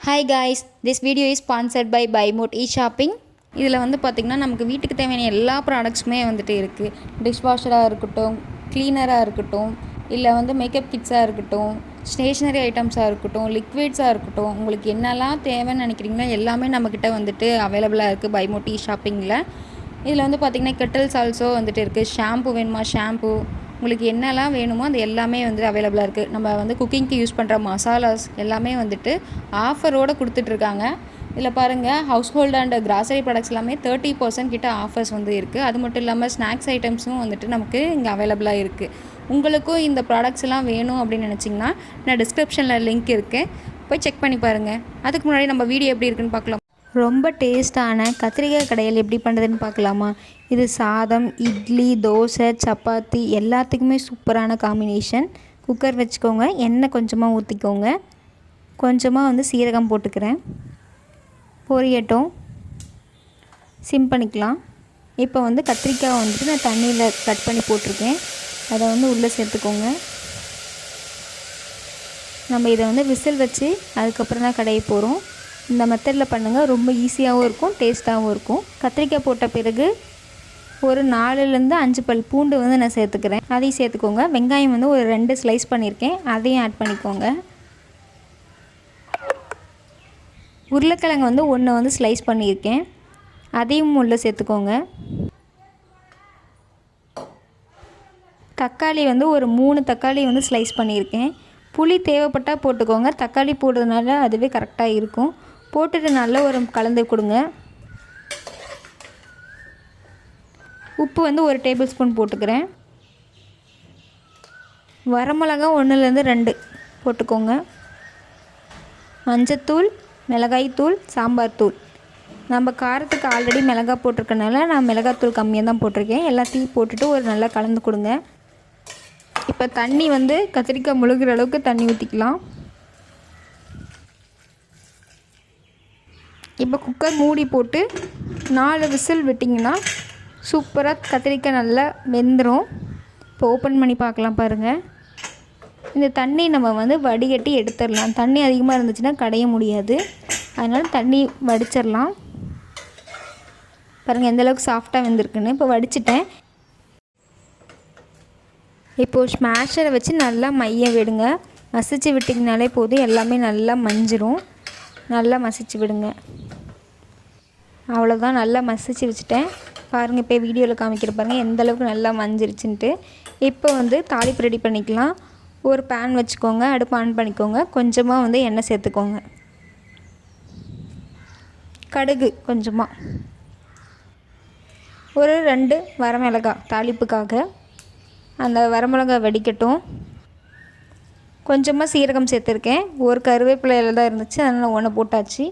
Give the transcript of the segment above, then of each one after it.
Hi guys, this video is sponsored by BuyMote eShopping. இதில் வந்து பார்த்திங்கன்னா நமக்கு வீட்டுக்கு தேவையான எல்லா ப்ராடக்ட்ஸுமே வந்துட்டு இருக்குது. டிஷ்வாஷராக இருக்கட்டும், க்ளீனராக இருக்கட்டும், இல்லை வந்து மேக்கப் கிட்ஸாக இருக்கட்டும், ஸ்டேஷ்னரி ஐட்டம்ஸாக இருக்கட்டும், லிக்விட்ஸாக இருக்கட்டும், உங்களுக்கு என்னெல்லாம் தேவைன்னு நினைக்கிறீங்களோ எல்லாமே நம்மக்கிட்ட வந்துட்டு அவைலபிளாக இருக்குது BuyMote eShoppingல. இதில் வந்து பார்த்திங்கன்னா கெட்டில்ஸ் ஆல்சோ வந்துட்டு இருக்குது. ஷாம்பு வேணுமா ஷாம்பு, உங்களுக்கு என்னெல்லாம் வேணுமோ அது எல்லாமே வந்து அவைலபிளாக இருக்குது. நம்ம வந்து குக்கிங்க்கு யூஸ் பண்ணுற மசாலாஸ் எல்லாமே வந்துட்டு ஆஃபரோடு கொடுத்துட்ருக்காங்க. இதில் பாருங்கள், house hold and grocery products எல்லாமே 30% கிட்ட ஆஃபர்ஸ் வந்து இருக்குது. அது மட்டும் இல்லாமல் ஸ்நாக்ஸ் ஐட்டம்ஸும் வந்துட்டு நமக்கு இங்கே அவைலபிளாக இருக்குது. உங்களுக்கும் இந்த ப்ராடக்ட்ஸ் எல்லாம் வேணும் அப்படின்னு நினச்சிங்கன்னா நான் டிஸ்கிரிப்ஷனில் லிங்க் இருக்குது, போய் செக் பண்ணி பாருங்கள். அதுக்கு முன்னாடி நம்ம வீடியோ எப்படி இருக்குன்னு பார்க்கலாம். ரொம்ப டேஸ்ட்டான கத்திரிக்காய் கடையில் எப்படி பண்ணுறதுன்னு பார்க்கலாமா? இது சாதம், இட்லி, தோசை, சப்பாத்தி எல்லாத்துக்குமே சூப்பரான காம்பினேஷன். குக்கர் வச்சுக்கோங்க, எண்ணெய் கொஞ்சமாக ஊற்றிக்கோங்க, கொஞ்சமாக வந்து சீரகம் போட்டுக்கிறேன், பொரியட்டும், சிம் பண்ணிக்கலாம். இப்போ வந்து கத்திரிக்காய் வந்துட்டு நான் தண்ணியில் கட் பண்ணி போட்டிருக்கேன், அதை வந்து உள்ளே சேர்த்துக்கோங்க. நம்ம இதை வந்து விசில் வச்சு அதுக்கப்புறம் தான் கடைய போகிறோம். இந்த மெத்தடில் பண்ணுங்கள், ரொம்ப ஈஸியாகவும் இருக்கும், டேஸ்ட்டாகவும் இருக்கும். கத்திரிக்காய் போட்ட பிறகு ஒரு 4-5 பல் பூண்டு வந்து நான் சேர்த்துக்கிறேன், அதையும் சேர்த்துக்கோங்க. வெங்காயம் வந்து ஒரு 2 ஸ்லைஸ் பண்ணியிருக்கேன், அதையும் ஆட் பண்ணிக்கோங்க. உருளைக்கிழங்கு வந்து 1 வந்து ஸ்லைஸ் பண்ணியிருக்கேன், அதையும் உள்ளே சேர்த்துக்கோங்க. தக்காளி வந்து ஒரு 3 தக்காளி வந்து ஸ்லைஸ் பண்ணியிருக்கேன். புளி தேவைப்பட்டால் போட்டுக்கோங்க, தக்காளி போடுறதுனால அதுவே கரெக்டாக இருக்கும். போட்டுட்டு நல்லா ஒரு கலந்து கொடுங்க. உப்பு வந்து 1 டேபிள் ஸ்பூன் போட்டுக்கிறேன். வரமிளகா 1-2 போட்டுக்கோங்க. மஞ்சத்தூள், மிளகாய்த்தூள், சாம்பார் தூள். நம்ம காரத்துக்கு ஆல்ரெடி மிளகாய் போட்டிருக்கனால நான் மிளகாத்தூள் கம்மியாக தான் போட்டிருக்கேன். எல்லாத்தையும் போட்டுட்டு ஒரு நல்லா கலந்து கொடுங்க. இப்போ தண்ணி வந்து கத்திரிக்காய் முழுகிற அளவுக்கு தண்ணி ஊற்றிக்கலாம். இப்போ குக்கர் மூடி போட்டு 4 விசில் விட்டிங்கன்னா சூப்பராக கத்திரிக்காய் நல்லா வெந்துடும். இப்போ ஓப்பன் பண்ணி பார்க்கலாம் பாருங்கள். இந்த தண்ணி நம்ம வந்து வடிகட்டி எடுத்துடலாம். தண்ணி அதிகமாக இருந்துச்சுன்னா கடைய முடியாது, அதனால் தண்ணி வடிச்சிடலாம். பாருங்கள் எந்தளவுக்கு சாஃப்டாக வெந்திருக்குன்னு. இப்போ வடிச்சிட்டேன். இப்போது ஸ்மாஷரை வச்சு நல்லா மைய விடுங்க. மசிச்சு விட்டிங்கனாலே போதும், எல்லாமே நல்லா மஞ்சிரும். நல்லா மசிச்சு விடுங்க. அவ்வளோதான், நல்லா மசிச்சு வச்சுட்டேன். பாருங்கள், இப்போ வீடியோவில் காமிக்கிற பாருங்கள் எந்தளவுக்கு நல்லா மஞ்சிருச்சுன்ட்டு. இப்போ வந்து தாளிப்பு ரெடி பண்ணிக்கலாம். ஒரு பேன் வச்சுக்கோங்க, அடுப்பு ஆன் பண்ணிக்கோங்க. கொஞ்சமாக வந்து எண்ணெய் சேர்த்துக்கோங்க, கடுகு கொஞ்சமாக, ஒரு 2 வரமிளகாய் தாளிப்புக்காக. அந்த வரமிளகாய் வெடிக்கட்டும். கொஞ்சமாக சீரகம் சேர்த்துருக்கேன், ஒரு கருவேப்பிலையில் தான் இருந்துச்சு, அதனால் 1 போட்டாச்சு.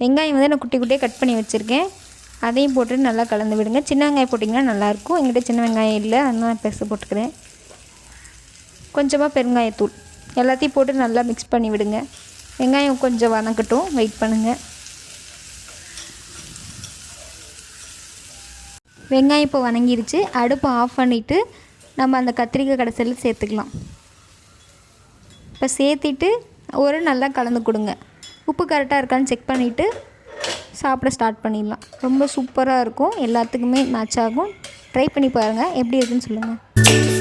வெங்காயம் வந்து நான் குட்டி குட்டியாக கட் பண்ணி வச்சுருக்கேன், அதையும் போட்டு நல்லா கலந்து விடுங்க. சின்ன வெங்காயம் போட்டிங்கன்னா நல்லாயிருக்கும், எங்கிட்ட சின்ன வெங்காயம் இல்லை, அதனால் நான் பெருசு போட்டுக்கிறேன். கொஞ்சமாக பெருங்காயத்தூள், எல்லாத்தையும் போட்டு நல்லா மிக்ஸ் பண்ணி விடுங்க. வெங்காயம் கொஞ்சம் வதங்கட்டும், வெயிட் பண்ணுங்கள். வெங்காயம் இப்போ வதங்கிருச்சு. அடுப்பை ஆஃப் பண்ணிவிட்டு நம்ம அந்த கத்திரிக்காய் கடைசியில் சேர்த்துக்கலாம். இப்போ சேர்த்திட்டு ஒரு நல்லா கலந்து கொடுங்க. உப்பு கரெக்டாக இருக்கான்னு செக் பண்ணிவிட்டு சாப்பிட ஸ்டார்ட் பண்ணிடலாம். ரொம்ப சூப்பராக இருக்கும், எல்லாத்துக்குமே மேட்ச் ஆகும். ட்ரை பண்ணி பாருங்கள், எப்படி இருக்குன்னு சொல்லுங்கள்.